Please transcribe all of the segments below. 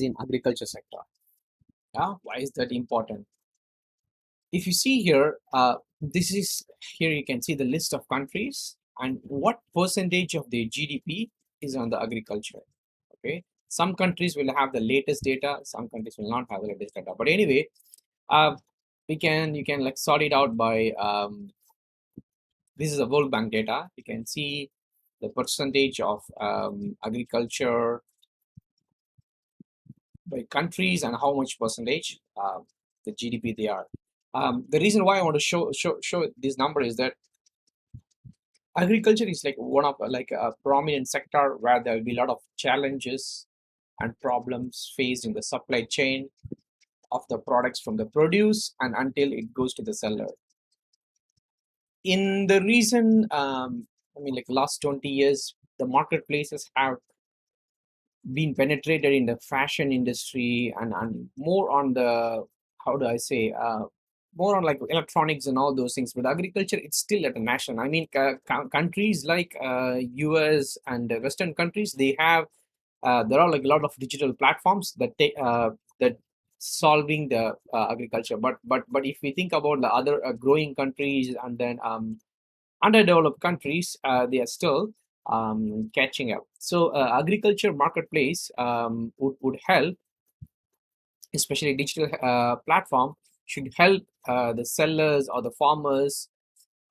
in agriculture sector. Yeah, why is that important? If you see here, this is here you can see the list of countries and what percentage of their GDP is on the agriculture. Okay, some countries will have the latest data, some countries will not have the latest data. But anyway, uh, you can like sort it out by this is the World Bank data. You can see the percentage of agriculture by countries and how much percentage the GDP they are. The reason why I want to show this number is that agriculture is like one of like a prominent sector where there will be a lot of challenges and problems faced in the supply chain of the products from the produce and until it goes to the seller. In the recent, I mean, like last 20 years, the marketplaces have been penetrated in the fashion industry and more on the, how do I say, more on like electronics and all those things. But agriculture, it's still at a national. I mean, countries like US and Western countries, they have there are like a lot of digital platforms that take that solving the agriculture. But if we think about the other growing countries and then underdeveloped countries, they are still catching up. So agriculture marketplace would help, especially digital platform should help the sellers or the farmers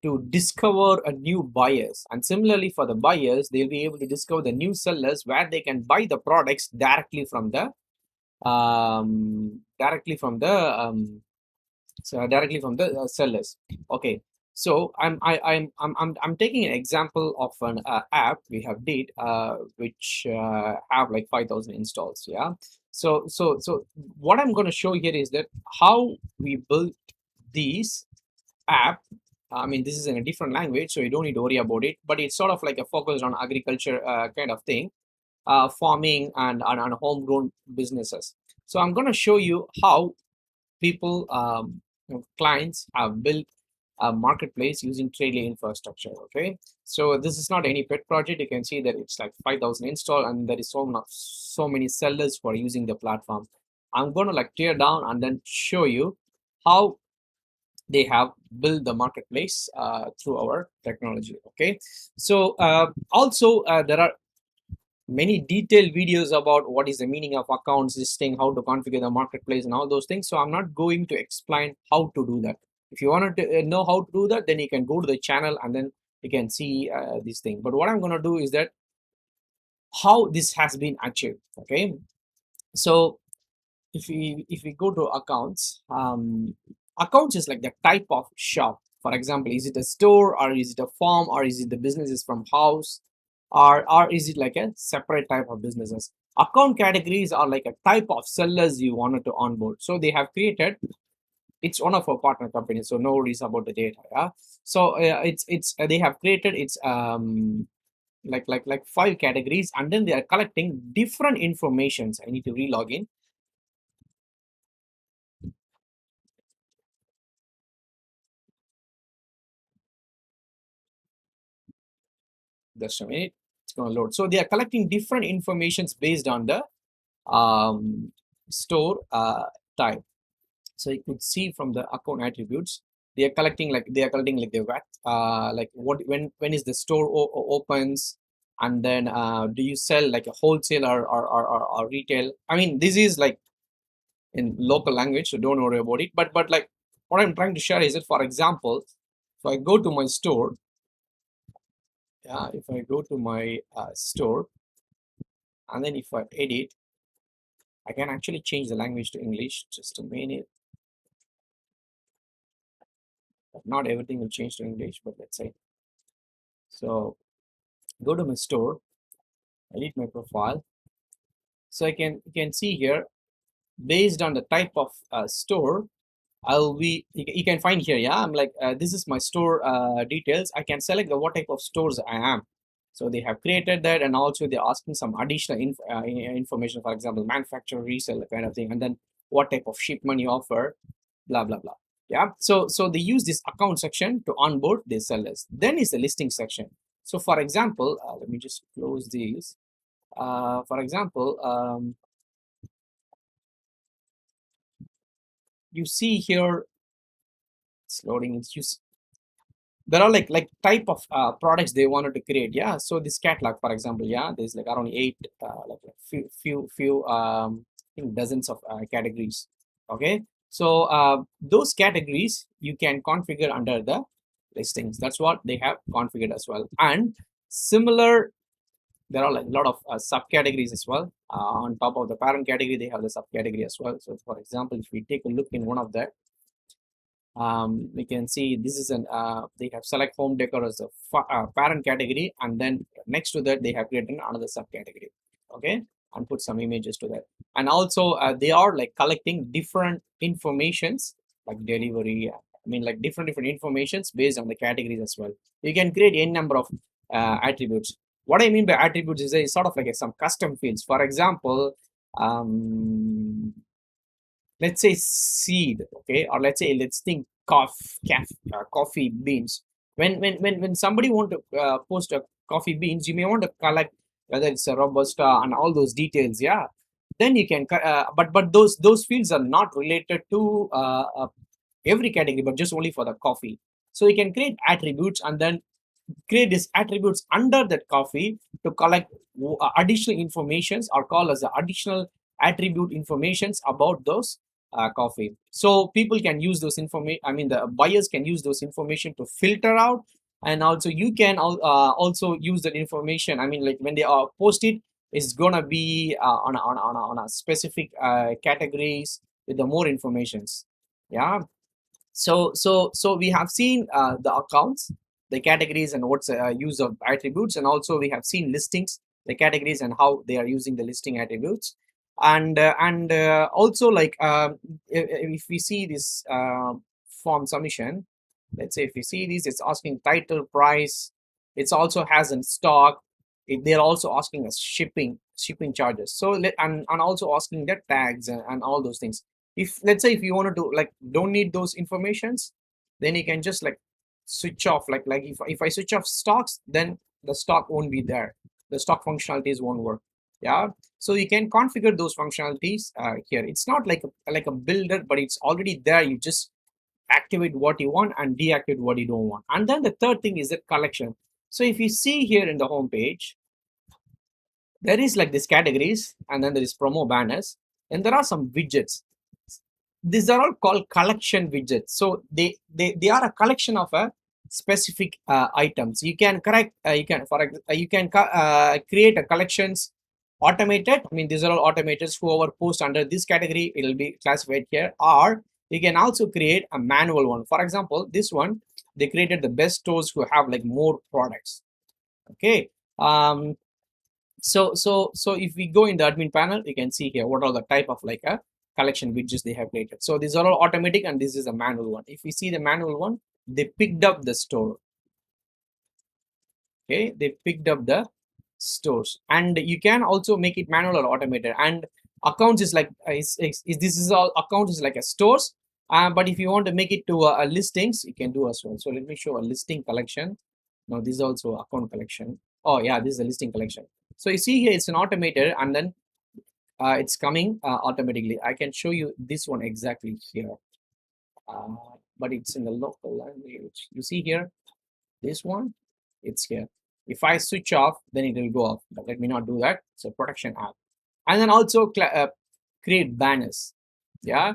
to discover a new buyers, and similarly for the buyers they'll be able to discover the new sellers where they can buy the products directly from the sellers. Okay, so I'm taking an example of an app we have did which have like 5,000 installs. Yeah, so what I'm going to show here is that how we built these app. I mean, this is in a different language, so you don't need to worry about it, but it's sort of like a focus on agriculture kind of thing, farming and homegrown businesses. So I'm going to show you how people, clients have built a marketplace using Tradely infrastructure. Okay, so this is not any pet project. You can see that it's like 5,000 install and there is so many sellers who are using the platform. I'm going to like tear down and then show you how they have built the marketplace through our technology. Okay, so also there are many detailed videos about what is the meaning of accounts, this thing, how to configure the marketplace and all those things. So I'm not going to explain how to do that. If you wanted to know how to do that, then you can go to the channel and then you can see this thing. But what I'm going to do is that how this has been achieved. Okay, so if we go to accounts, accounts is like the type of shop. For example, is it a store or is it a farm or is it the businesses from house, or is it like a separate type of businesses? Account categories are like a type of sellers you wanted to onboard. So they have created, it's one of our partner companies, so no worries about the data. Yeah, so it's they have created it's like 5 categories, and then they are collecting different informations. I need to re-log in. Just a minute, it's going to load. So they are collecting different informations based on the store type. So you could see from the account attributes, they are collecting like the VAT, like what when is the store opens, and then do you sell like a wholesale or retail. I mean, this is like in local language, so don't worry about it. But like what I'm trying to share is that, for example, if I go to my store, yeah, if I go to my store and then if I edit, I can actually change the language to English. Just a minute. Not everything will change to English, but let's say. So go to my store, edit my profile. So you can see here, based on the type of store, you can find here. Yeah, I'm like this is my store details. I can select the what type of stores I am. So they have created that, and also they're asking some additional information, for example, manufacturer, resale kind of thing, and then what type of shipment you offer, blah blah blah. Yeah, so they use this account section to onboard their sellers. Then is the listing section. So for example, let me just close these. For example, you see here, it's loading. There are like type of products they wanted to create. Yeah, so this catalog, for example, yeah, there's like around eight, like a few I think dozens of categories. Okay, so those categories you can configure under the listings. That's what they have configured as well. And similar, there are like a lot of subcategories as well. On top of the parent category, they have the subcategory as well. So for example, if we take a look in one of the, we can see this is an they have select home decor as a parent category, and then next to that they have created another subcategory. Okay, and put some images to that. And also they are like collecting different informations like delivery, I mean like different informations based on the categories as well. You can create any number of attributes. What I mean by attributes is a sort of like some custom fields. For example, let's say seed, okay, or let's think coffee beans. When somebody want to post a coffee beans, you may want to collect whether it's a robusta and all those details. Yeah, then you can but those fields are not related to every category, but just only for the coffee. So you can create attributes and then create these attributes under that coffee to collect additional informations, or call as the additional attribute informations about those coffee. So people can use those information, I mean the buyers can use those information to filter out. And also you can also use that information, I mean like when they are post it, it's gonna be on a specific categories with the more informations. Yeah, so we have seen the accounts, the categories, and what's use of attributes, and also we have seen listings, the categories, and how they are using the listing attributes. And also like if we see this form submission, let's say if you see this, it's asking title, price. It's also has in stock. They're also asking us shipping charges. So and also asking the tags and all those things. If let's say if you wanted to like don't need those informations, then you can just like switch off, like if I switch off stocks, then the stock won't be there, the stock functionalities won't work. Yeah, so you can configure those functionalities here. It's not like a builder, but it's already there. You just activate what you want and deactivate what you don't want. And then the third thing is the collection. So if you see here in the home page, there is like these categories, and then there is promo banners, and there are some widgets. These are all called collection widgets. So they are a collection of a specific items. You can correct you can for you can create a collections automated. I mean these are all automated. Whoever posts under this category, it will be classified here. Or you can also create a manual one. For example, this one, they created the best stores who have like more products. Okay, so if we go in the admin panel, you can see here what are the type of like a collection widgets they have created. So these are all automatic, and this is a manual one. If we see the manual one, they picked up the store. Okay, they picked up the stores, and you can also make it manual or automated. And accounts is like this is all accounts is like a stores. But if you want to make it to a listings, you can do as well. So let me show a listing collection. Now this is also account collection. Oh yeah, this is a listing collection. So you see here it's an automated, and then it's coming automatically. I can show you this one exactly here, uh, but it's in the local language. You see here, this one, it's here. If I switch off, then it will go off, but let me not do that. So protection app. And then also create banners. Yeah,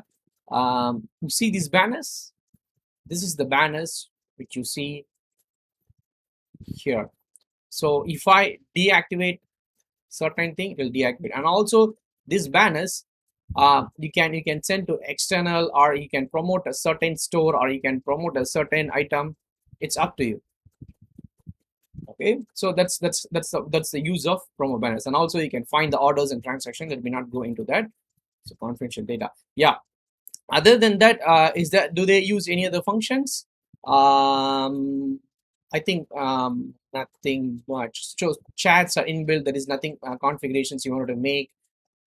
you see these banners, this is the banners which you see here. So if I deactivate certain thing, it will deactivate. And also these banners, you can send to external, or you can promote a certain store, or you can promote a certain item. It's up to you. Okay, so that's the use of promo banners. And also you can find the orders and transactions. Let me not go into that. So confidential data. Yeah, other than that, is that, do they use any other functions? I think nothing much. So chats are inbuilt. There is nothing configurations you wanted to make.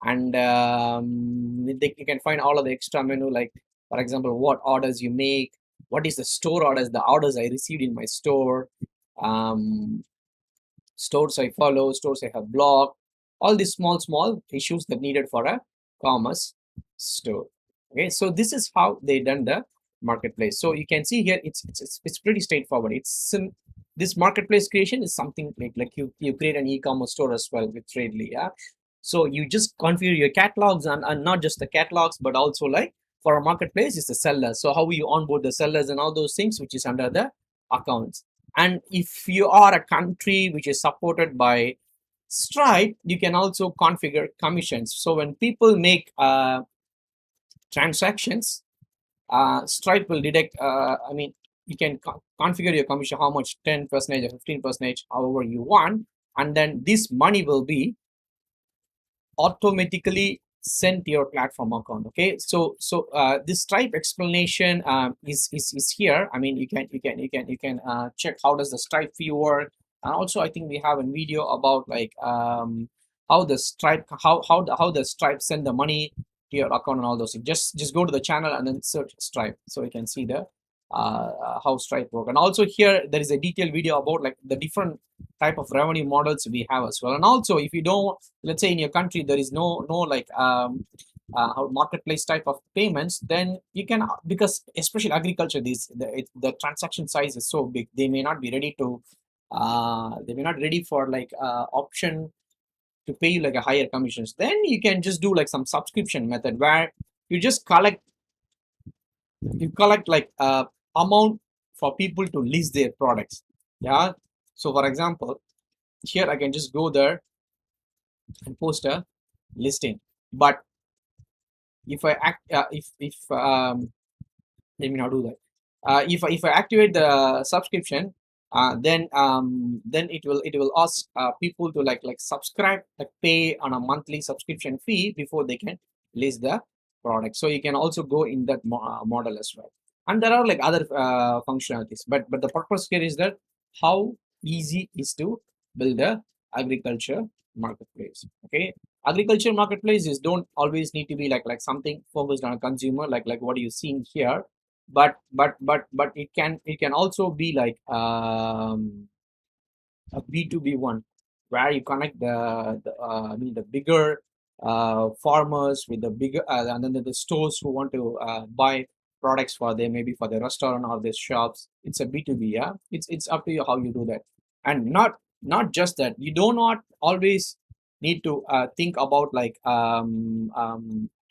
And you can find all of the extra menu, like for example what orders you make, what is the store orders, the orders I received in my store, stores I follow, stores I have blocked, all these small issues that needed for a commerce store. Okay, so this is how they done the marketplace. So you can see here, it's pretty straightforward. This marketplace creation is something like you create an e-commerce store as well with Tradely. Yeah, so you just configure your catalogs, and not just the catalogs, but also like for a marketplace is the sellers. So how you onboard the sellers and all those things, which is under the accounts. And if you are a country which is supported by Stripe, you can also configure commissions. So when people make transactions, Stripe will detect. I mean, you can configure your commission how much, 10% or 15%, however you want, and then this money will be automatically sent to your platform account. Okay, so this Stripe explanation is here. I mean, you can check how does the Stripe fee work, and also I think we have a video about like how the Stripe how the Stripe send the money to your account and all those things. Just go to the channel and then search Stripe, so you can see the how Stripe work. And also here there is a detailed video about like the different type of revenue models we have as well. And also if you don't, let's say in your country there is no like marketplace type of payments, then you can, because especially agriculture, the transaction size is so big, they may not be ready to they may not ready for like option to pay you like a higher commissions. Then you can just do like some subscription method where you just collect like amount for people to list their products. Yeah, so for example, here I can just go there and post a listing. But if I act if let me not do that. If I activate the subscription, then it will ask people to like subscribe, like pay on a monthly subscription fee before they can list the product. So you can also go in that model as well. And there are like other functionalities, but the purpose here is that how easy is to build a agriculture marketplace. Okay, agriculture marketplaces don't always need to be like something focused on a consumer, like what you seen here, but it can also be like a B2B one, where you connect I mean the bigger farmers with the bigger and then the stores who want to buy products for them, maybe for the restaurant or the shops. It's a B2B. Yeah, it's up to you how you do that. And not just that, you do not always need to think about like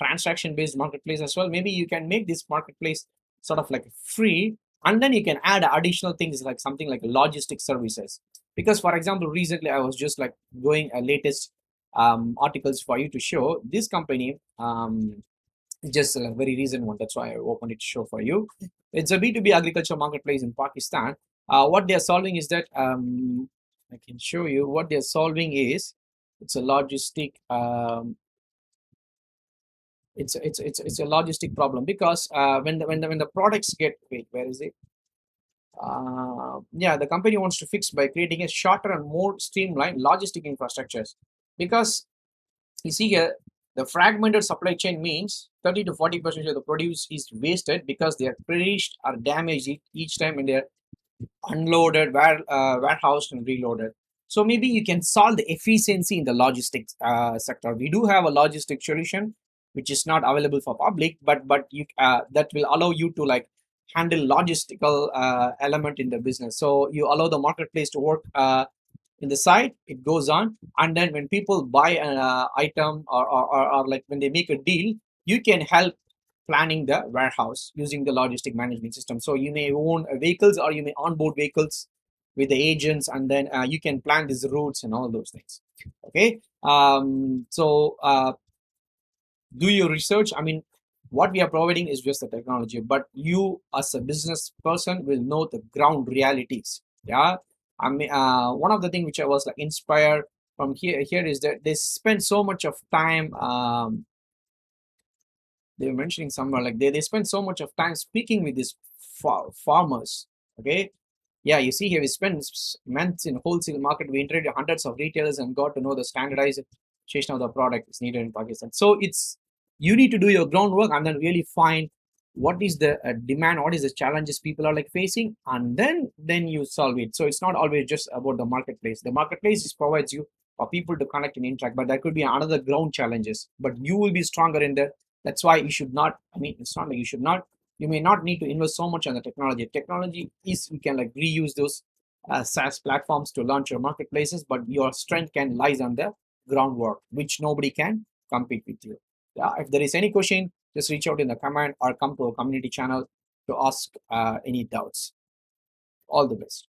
transaction based marketplace as well. Maybe you can make this marketplace sort of like free, and then you can add additional things like something like logistic services. Because for example, recently I was just like going a latest articles for you to show this company, just a very recent one, that's why I opened it to show for you. It's a B2B agriculture marketplace in Pakistan. What they're solving is that I can show you what they're solving is, it's a logistic it's a logistic problem. Because when the products get, wait, where is it? Yeah, the company wants to fix by creating a shorter and more streamlined logistic infrastructures. Because you see here, the fragmented supply chain means 30 to 40% of the produce is wasted because they are perished or damaged each time when they're unloaded, warehoused, and reloaded. So maybe you can solve the efficiency in the logistics sector. We do have a logistics solution which is not available for public, but you that will allow you to like handle logistical element in the business. So you allow the marketplace to work in the site, it goes on, and then when people buy an item, or like when they make a deal, you can help planning the warehouse using the logistic management system. So you may own vehicles, or you may onboard vehicles with the agents, and then you can plan these routes and all those things. Okay, so do your research. I mean, what we are providing is just the technology, but you as a business person will know the ground realities. Yeah, I mean, one of the things which I was like inspired from here is that they spend so much of time. They were mentioning somewhere like they spend so much of time speaking with these farmers. Okay, yeah, you see here we spent months in wholesale market. We interviewed hundreds of retailers and got to know the standardization of the product is needed in Pakistan. So it's, you need to do your groundwork and then really find what is the demand, what is the challenges people are like facing, and then you solve it. So it's not always just about the marketplace. The marketplace just provides you for people to connect and interact, but there could be another ground challenges. But you will be stronger in the That's why you should not, I mean, it's not like you should not, you may not need to invest so much on the technology. Technology is, you can like reuse those SaaS platforms to launch your marketplaces, but your strength can lies on the groundwork, which nobody can compete with you. Yeah, if there is any question, just reach out in the comment or come to our community channel to ask any doubts. All the best.